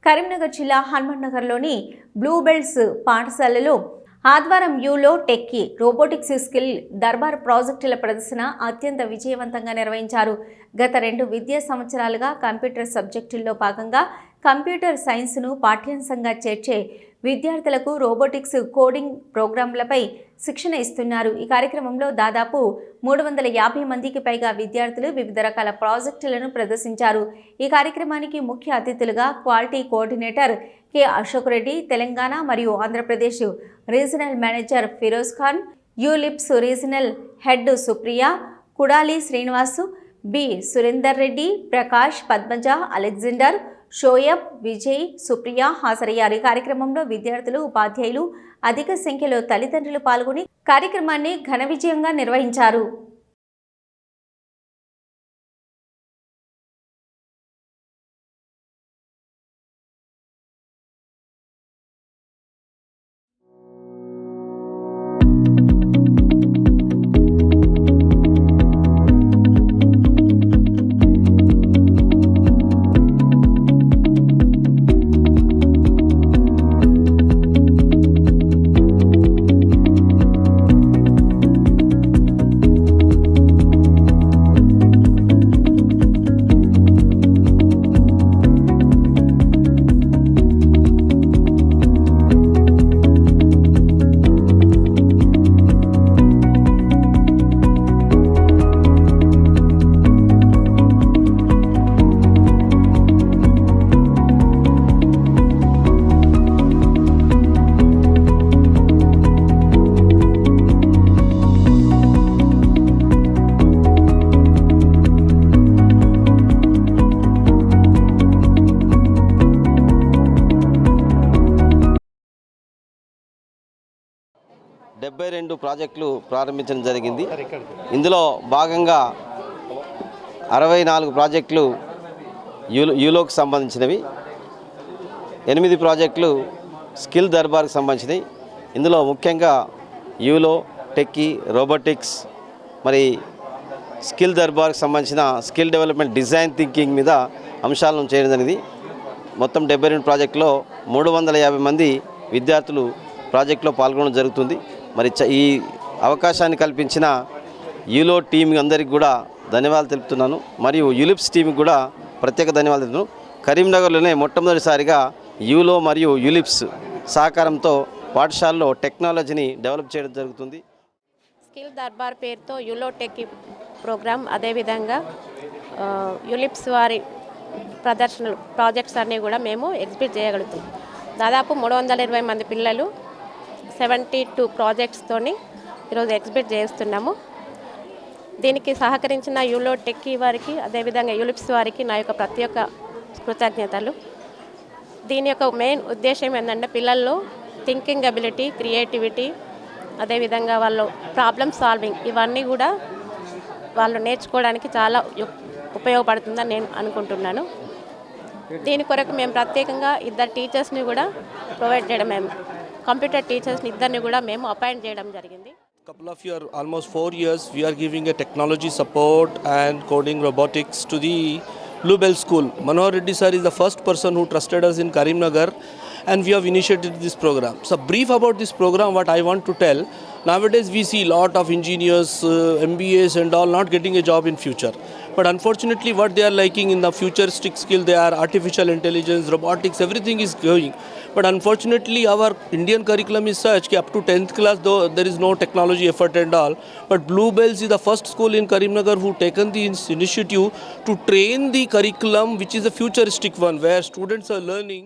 కరీంనగర్ జిల్లా హనుమన్నగర్లోని బ్లూబెల్స్ పాఠశాలలో ఆదివారం యూలో టెక్కీ రోబోటిక్స్ స్కిల్ దర్బార్ ప్రాజెక్టుల ప్రదర్శన అత్యంత విజయవంతంగా నిర్వహించారు. గత 2 విద్యా సంవత్సరాలుగా కంప్యూటర్ సబ్జెక్టుల్లో భాగంగా కంప్యూటర్ సైన్స్ను పాఠ్యాంశంగా చేర్చే విద్యార్థులకు రోబోటిక్స్ కోడింగ్ ప్రోగ్రాంలపై శిక్షణ ఇస్తున్నారు. ఈ కార్యక్రమంలో దాదాపు 350 మందికి పైగా విద్యార్థులు వివిధ రకాల ప్రాజెక్టులను ప్రదర్శించారు. ఈ కార్యక్రమానికి ముఖ్య అతిథులుగా quality coordinator K Ashok Reddy, Telangana మరియు Andhra Pradesh regional manager Firoz Khan, ULIPs regional head Supriya, Kudali Srinivasu, B Surender Reddy, Prakash, Padmaja, Alexander, Shoaib, Vijay, Supriya హాజరయ్యారు. ఈ కార్యక్రమంలో విద్యార్థులు, ఉపాధ్యాయులు, అధిక సంఖ్యలో తల్లిదండ్రులు పాల్గొని కార్యక్రమాన్ని ఘన విజయంగా నిర్వహించారు. డెబ్బై 2 ప్రాజెక్టులు ప్రారంభించడం జరిగింది. ఇందులో భాగంగా 64 ప్రాజెక్టులు యూలోకి సంబంధించినవి, 8 ప్రాజెక్టులు స్కిల్ దర్బార్కి సంబంధించినవి. ఇందులో ముఖ్యంగా యూలో, టెక్కీ, రోబోటిక్స్, మరి స్కిల్ దర్బార్కి సంబంధించిన స్కిల్ డెవలప్మెంట్, డిజైన్ థింకింగ్ మీద అంశాలను చేయడం జరిగింది. మొత్తం 72 ప్రాజెక్టులో 350 మంది విద్యార్థులు ప్రాజెక్టులో పాల్గొనడం జరుగుతుంది. మరి ఈ అవకాశాన్ని కల్పించిన యూలో టీం అందరికీ కూడా ధన్యవాదాలు తెలుపుతున్నాను. మరియు యూలిప్స్ టీంకి కూడా ప్రత్యేక ధన్యవాదాలు తెలుపుతున్నాను. కరీంనగర్లోనే మొట్టమొదటిసారిగా యూలో మరియు యూలిప్స్ సహకారంతో పాఠశాలలో టెక్నాలజీని డెవలప్ చేయడం జరుగుతుంది. స్కిల్ దర్బార్ పేరుతో యూలో టెక్ ప్రోగ్రామ్, అదేవిధంగా యూలిప్స్ వారి ప్రదర్శనలు, ప్రాజెక్ట్స్ అన్నీ కూడా మేము ఎగ్జిబిట్ చేయగలుగుతాం. దాదాపు 320 మంది పిల్లలు 72 ప్రాజెక్ట్స్తోని ఈరోజు ఎగ్జిబిట్ చేస్తున్నాము. దీనికి సహకరించిన యూలో టెక్కీ వారికి, అదేవిధంగా యూలిప్స్ వారికి నా యొక్క ప్రత్యేక కృతజ్ఞతలు. దీని యొక్క మెయిన్ ఉద్దేశం ఏంటంటే పిల్లల్లో థింకింగ్ అబిలిటీ, క్రియేటివిటీ, అదేవిధంగా వాళ్ళు ప్రాబ్లమ్ సాల్వింగ్, ఇవన్నీ కూడా వాళ్ళు నేర్చుకోవడానికి చాలా ఉపయోగపడుతుందని నేను అనుకుంటున్నాను. దీని కొరకు మేము ప్రత్యేకంగా 2 టీచర్స్ని కూడా ప్రొవైడ్ చేయడం, మేము కంప్యూటర్ టీచర్స్ని 2ని కూడా మేము అపాయింట్ చేయడం జరిగింది. Couple of years, almost 4 years, we are giving a technology support and coding robotics to the Bluebell School. Manohar Reddy sir is the first person who trusted us in Karimnagar, and we have initiated this program. So brief about this program, what I want to tell, nowadays we see lot of engineers, MBAs and all not getting a job in future. But unfortunately what they are liking in the futuristic skill, they are artificial intelligence, robotics, everything is going. But unfortunately our Indian curriculum is such that up to 10th class though there is no technology effort and all. But Bluebells is the first school in Karimnagar who taken the initiative to train the curriculum which is a futuristic one, where students are learning